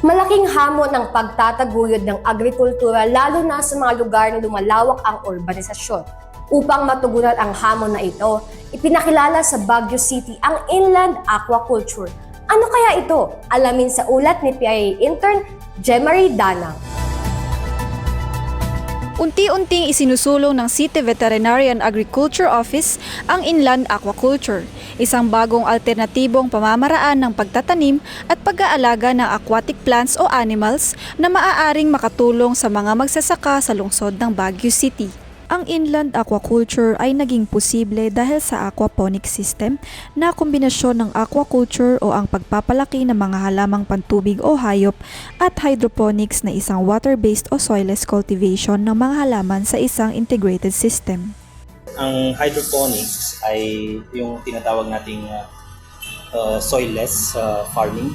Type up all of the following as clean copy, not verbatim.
Malaking hamon ang pagtataguyod ng agrikultura lalo na sa mga lugar na lumalawak ang urbanisasyon. Upang matugunan ang hamon na ito, ipinakilala sa Baguio City ang inland aquaculture. Ano kaya ito? Alamin sa ulat ni PIA intern Jemarie Danang. Unti-unting isinusulong ng City Veterinary and Agriculture Office ang inland aquaculture, isang bagong alternatibong pamamaraan ng pagtatanim at pag-aalaga ng aquatic plants o animals na maaaring makatulong sa mga magsasaka sa lungsod ng Baguio City. Ang inland aquaculture ay naging posible dahil sa aquaponics system na kombinasyon ng aquaculture o ang pagpapalaki ng mga halamang pantubig o hayop at hydroponics na isang water-based o soilless cultivation ng mga halaman sa isang integrated system. Ang hydroponics ay yung tinatawag nating soilless farming.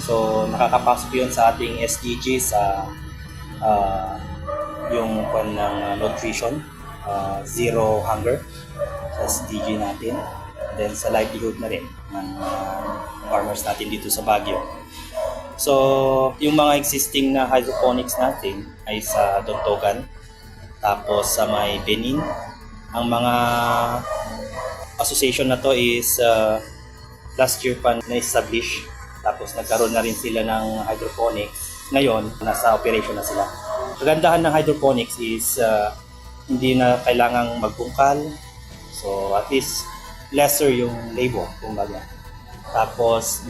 So nakakapasok yun sa ating SDG sa yung ng nutrition, zero hunger sa SDG natin. Then sa livelihood na rin ng farmers natin dito sa Baguio. So yung mga existing na hydroponics natin ay sa Dontogan, tapos sa may Benin. Ang mga association na to is last year pa na-establish, tapos nagkaroon na rin sila ng hydroponics. Ngayon, nasa operation na sila. Kagandahan ng hydroponics is hindi na kailangang magbungkal. So at least lesser yung labor, kumbaga. Tapos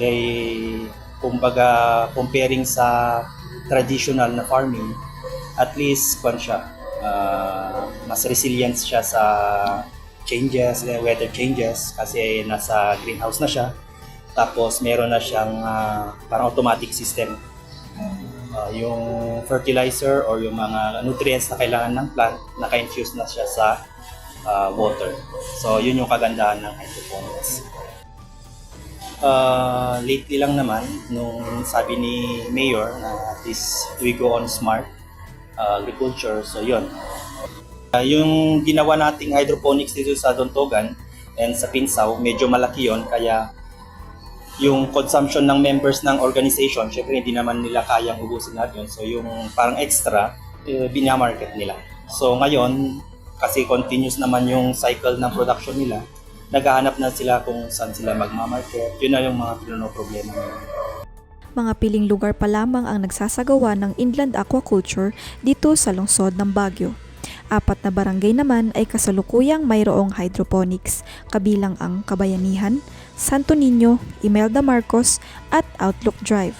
kumbaga comparing sa traditional na farming, at least mas resilient siya sa changes, weather changes, kasi nasa greenhouse na siya. Tapos meron na siyang parang automatic system. Yung fertilizer or yung mga nutrients na kailangan ng plant, naka-infuse na siya sa water. So yun yung kagandahan ng hydroponics. Lately lang naman, nung sabi ni Mayor na at least we go on smart agriculture, so yun. Yung ginawa nating hydroponics dito sa Dontogan and sa Pinsaw, medyo malaki yun, kaya yung consumption ng members ng organization, syempre hindi naman nila kayang ubusin natin yun. So yung parang extra, binamarket nila. So ngayon, kasi continuous naman yung cycle ng production nila, naghahanap na sila kung saan sila magmamarket. Yun na yung mga problema nila. Mga piling lugar pa lamang ang nagsasagawa ng inland aquaculture dito sa lungsod ng Baguio. 4 na barangay naman ay kasalukuyang mayroong hydroponics, kabilang ang Kabayanihan, Santo Niño, Imelda Marcos at Outlook Drive.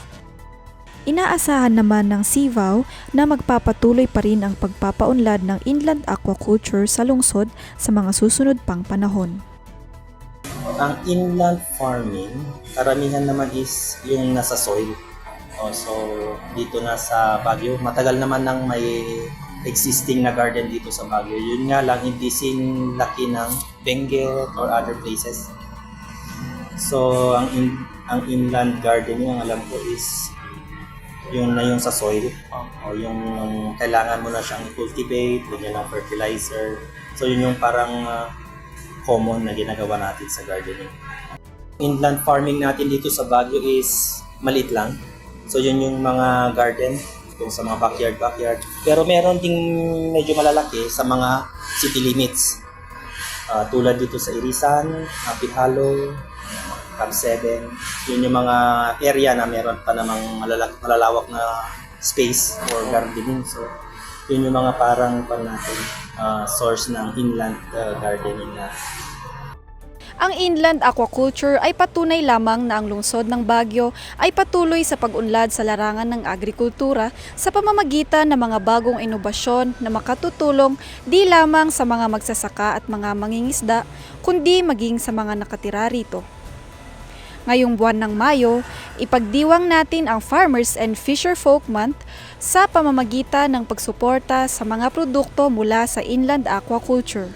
Inaasahan naman ng CVAO na magpapatuloy pa rin ang pagpapaunlad ng inland aquaculture sa lungsod sa mga susunod pang panahon. Ang inland farming, karamihan naman is yung nasa soil. So dito na sa Baguio, matagal naman nang may existing na garden dito sa Baguio. Yun nga lang, hindi sin laki ng Benguet or other places. So ang inland gardening, ang alam ko is yung sa soil, o yung kailangan mo na siyang cultivate, ganyan ng fertilizer. So yun yung parang common na ginagawa natin sa gardening. Inland farming natin dito sa Baguio is maliit lang. So yun yung mga garden kung sa mga backyard. Pero meron ding medyo malalaki sa mga city limits. Tulad dito sa Irisan, Apihalo, Camp 7. Yun yung mga area na meron pa namang malalawak na space for gardening. So yun yung mga parang source ng inland gardening na. Ang inland aquaculture ay patunay lamang na ang lungsod ng Baguio ay patuloy sa pag-unlad sa larangan ng agrikultura sa pamamagitan ng mga bagong inobasyon na makatutulong di lamang sa mga magsasaka at mga mangingisda, kundi maging sa mga nakatira rito. Ngayong buwan ng Mayo, ipagdiwang natin ang Farmers and Fisherfolk Month sa pamamagitan ng pagsuporta sa mga produkto mula sa inland aquaculture.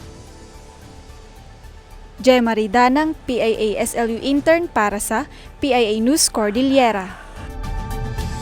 Jemarie Danang, PIA SLU intern para sa PIA News Cordillera.